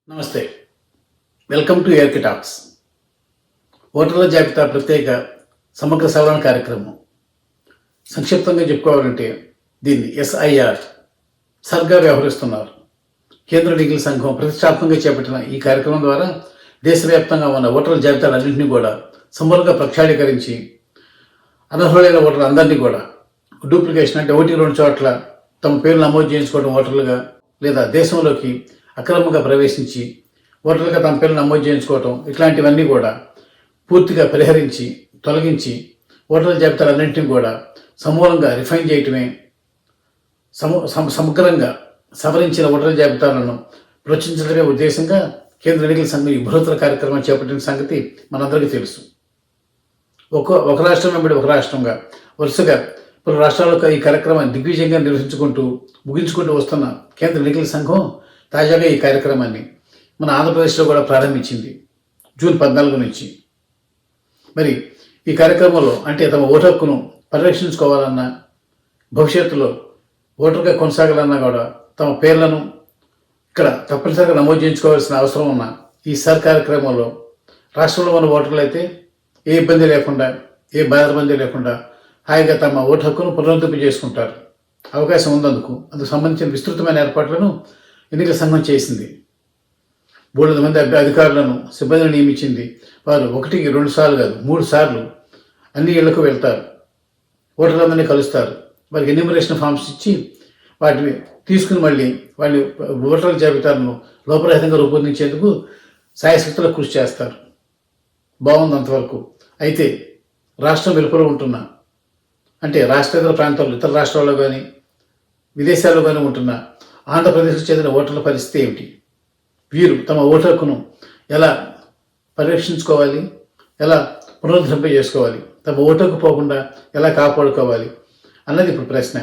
నమస్తే. Welcome to ARK talks. ఓటర్ల జాబితా ప్రత్యేక సమగ్ర సవరణ కార్యక్రమం. సంక్షిప్తంగా చెప్పుకోవాలంటే దీన్ని ఎస్ఐఆర్ సర్గా వ్యవహరిస్తున్నారు. కేంద్ర ఎన్నికల సంఘం ప్రతిష్టాత్మకంగా చేపట్టిన ఈ కార్యక్రమం ద్వారా దేశవ్యాప్తంగా ఉన్న ఓటర్ల జాబితాలన్నింటినీ కూడా సమూలంగా ప్రక్షాళీకరించి అనర్హులైన ఓటర్లందరినీ కూడా డూప్లికేషన్ అంటే 1-2 చోట్ల తమ పేర్లు నమోదు చేయించుకోవడం ఓటర్లుగా, లేదా దేశంలోకి అక్రమంగా ప్రవేశించి ఓటర్లుగా తమ పేర్లు నమోదు చేయించుకోవటం, ఇట్లాంటివన్నీ కూడా పూర్తిగా పరిహరించి తొలగించి ఓటర్ల జాబితాలన్నింటినీ కూడా సమూలంగా రిఫైన్ చేయటమే సమగ్రంగా సవరించిన ఓటర్ల జాబితాలను ప్రోత్సహించడమే ఉద్దేశంగా కేంద్ర ఎన్నికల సంఘం ఈ బృహత్తర కార్యక్రమం చేపట్టిన సంగతి మనందరికీ తెలుసు. ఒక రాష్ట్రం వెంబడి ఒక రాష్ట్రంగా వరుసగా పలు రాష్ట్రాలకు ఈ కార్యక్రమాన్ని దిగ్విజయంగా ముగించుకుంటూ వస్తున్న కేంద్ర ఎన్నికల సంఘం తాజాగా ఈ కార్యక్రమాన్ని మన ఆంధ్రప్రదేశ్లో కూడా ప్రారంభించింది జూన్ 14 నుంచి. మరి ఈ కార్యక్రమంలో అంటే తమ ఓటు హక్కును పరిరక్షించుకోవాలన్నా, భవిష్యత్తులో ఓటర్గా కొనసాగాలన్నా కూడా తమ పేర్లను ఇక్కడ తప్పనిసరిగా నమోదు చేయించుకోవాల్సిన అవసరం ఉన్న ఈ కార్యక్రమంలో రాష్ట్రంలో ఉన్న ఓటర్లు అయితే ఏ ఇబ్బంది లేకుండా, ఏ బాధబంది లేకుండా హాయిగా తమ ఓటు హక్కును పునరుద్ధరింప చేసుకుంటారు. అవకాశం ఉందందుకు సంబంధించిన విస్తృతమైన ఏర్పాట్లను ఎన్నికల సంఘం చేసింది. 300 మంది అధికారులను, సిబ్బందిని నియమించింది. వారు 1-2 సార్లు కాదు 3 సార్లు అన్ని ఇళ్లకు వెళ్తారు, ఓటర్లందరినీ కలుస్తారు, వారికి ఎన్యూమరేషన్ ఫామ్స్ ఇచ్చి వాటిని తీసుకుని మళ్ళీ వాళ్ళ ఓటర్ల జాబితాలను లోపరహితంగా రూపొందించేందుకు సాయశక్తులకు కృషి చేస్తారు. బాగుంది అంతవరకు. అయితే రాష్ట్రం వెలుపల ఉంటున్న, అంటే రాష్ట్రేతర ప్రాంతాల్లో ఇతర రాష్ట్రాల్లో కానీ విదేశాల్లో కానీ ఉంటున్న ఆంధ్రప్రదేశ్కు చెందిన ఓటర్ల పరిస్థితి ఏమిటి? వీరు తమ ఓటు హక్కును ఎలా పరిరక్షించుకోవాలి, ఎలా పునరుద్ధరింప చేసుకోవాలి, తమ ఓటు హక్కు పోకుండా ఎలా కాపాడుకోవాలి అన్నది ఇప్పుడు ప్రశ్న.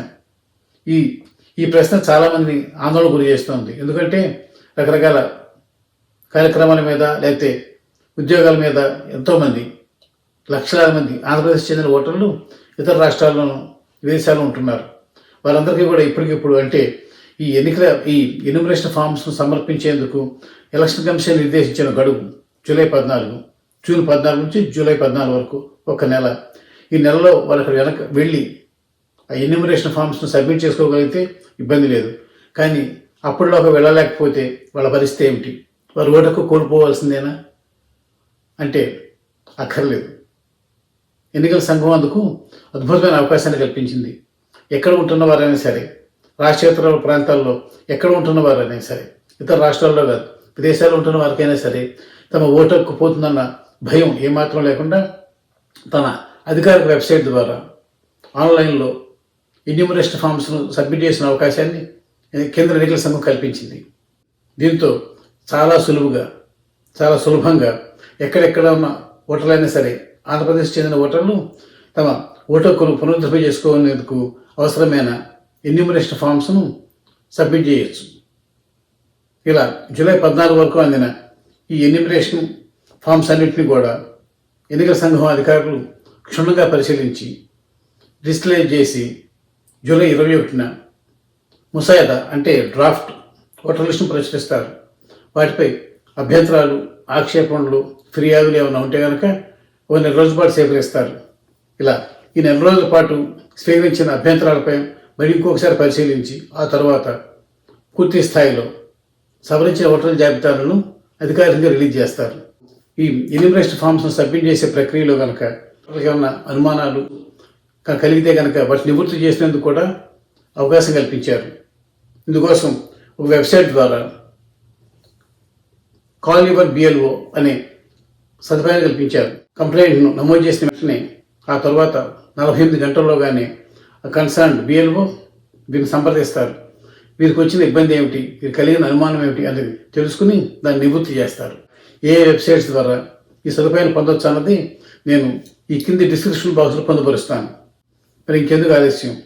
ఈ ప్రశ్న చాలామంది ఆందోళన గురి చేస్తుంది. ఎందుకంటే రకరకాల కార్యక్రమాల మీద, లేకపోతే ఉద్యోగాల మీద ఎంతోమంది లక్షలాది మంది ఆంధ్రప్రదేశ్ చెందిన ఓటర్లు ఇతర రాష్ట్రాల్లోనూ విదేశాల్లో ఉంటున్నారు. వారందరికీ కూడా ఇప్పటికిప్పుడు అంటే ఈ ఎన్యూమరేషన్ ఫామ్స్ను సమర్పించేందుకు ఎలక్షన్ కమిషన్ నిర్దేశించిన గడువు జూన్ 14 నుంచి జూలై 14 వరకు 1 నెల. ఈ నెలలో వాళ్ళకి వెనక వెళ్ళి ఆ ఎన్యూమరేషన్ ఫామ్స్ను సబ్మిట్ చేసుకోగలిగితే ఇబ్బంది లేదు. కానీ అప్పటిలోకి వెళ్ళలేకపోతే వాళ్ళ పరిస్థితి ఏమిటి? వారు ఓటుకు కోల్పోవాల్సిందేనా అంటే అక్కర్లేదు. ఎన్నికల సంఘం అందుకు అద్భుతమైన అవకాశాన్ని కల్పించింది. ఎక్కడ ఉంటున్న వారైనా సరే, రాష్ట్రేతర ప్రాంతాల్లో ఎక్కడ ఉంటున్న వారైనా సరే, ఇతర రాష్ట్రాల్లో కాదు విదేశాల్లో ఉంటున్న వారికైనా సరే తమ ఓటు హక్కు పోతుందన్న భయం ఏమాత్రం లేకుండా తన అధికారిక వెబ్సైట్ ద్వారా ఆన్లైన్లో ఎన్యూమరేషన్ ఫామ్స్ను సబ్మిట్ చేసిన అవకాశాన్ని కేంద్ర ఎన్నికల సంఘం కల్పించింది. దీంతో చాలా సులభంగా ఎక్కడెక్కడ ఉన్న ఓటర్లైనా సరే ఆంధ్రప్రదేశ్ చెందిన ఓటర్లు తమ ఓటు హక్కును పునరుద్ధరింప చేసుకునేందుకు అవసరమైన ఎన్యూమరేషన్ ఫామ్స్ను సబ్మిట్ చేయొచ్చు. ఇలా జూలై 14 వరకు అందిన ఈ ఎన్యూమరేషన్ ఫామ్స్ అన్నింటినీ కూడా ఎన్నికల సంఘం అధికారులు క్షుణ్ణంగా పరిశీలించి డిస్ప్లే చేసి జూలై 21న ముసాయిదా అంటే డ్రాఫ్ట్ ఓటర్ లిస్టును ప్రచురిస్తారు. వాటిపై అభ్యంతరాలు, ఆక్షేపణలు, ఫిర్యాదులు ఏమైనా ఉంటే కనుక 1 నెల రోజుల పాటు సేకరిస్తారు. ఇలా ఈ 1 నెల రోజుల పాటు స్వీకరించిన అభ్యంతరాలపై మరి ఇంకొకసారి పరిశీలించి ఆ తర్వాత పూర్తి స్థాయిలో సవరించిన ఓటర్ల జాబితాలను అధికారికంగా రిలీజ్ చేస్తారు. ఈ ఎన్యూమరేషన్ ఫామ్స్ను సబ్మిట్ చేసే ప్రక్రియలో కనుక ఏమన్నా అనుమానాలు కలిగితే కనుక వాటిని నివృత్తి చేసేందుకు కూడా అవకాశం కల్పించారు. ఇందుకోసం ఒక వెబ్సైట్ ద్వారా కాల్ యువర్ బిఎల్ఓ అనే సదుపాయాన్ని కల్పించారు. కంప్లైంట్ను నమోదు చేసిన వెంటనే ఆ తర్వాత 48 గంటల్లోగానే కన్సర్న్డ్ బిఎల్ఓ వీరిని సంప్రదిస్తారు. వీరికి వచ్చిన ఇబ్బంది ఏమిటి, వీరికి కలిగిన అనుమానం ఏమిటి అనేది తెలుసుకుని దాన్ని నివృత్తి చేస్తారు. ఏ వెబ్సైట్స్ ద్వారా ఈ సదుపాయాన్ని పొందొచ్చు అన్నది నేను ఈ కింది డిస్క్రిప్షన్ బాక్స్లో పొందుపరుస్తాను. మరి ఇంకెందుకు ఆలస్యం,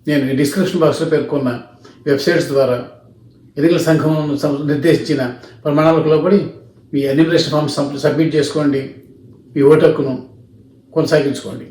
నేను ఈ డిస్క్రిప్షన్ బాక్స్లో పేర్కొన్న వెబ్సైట్స్ ద్వారా ఎన్నికల సంఘం నిర్దేశించిన ప్రమాణాలకు లోబడి మీ ఎన్యూమరేషన్ ఫామ్ సబ్మిట్ చేసుకోండి, మీ ఓటు హక్కును కొనసాగించుకోండి.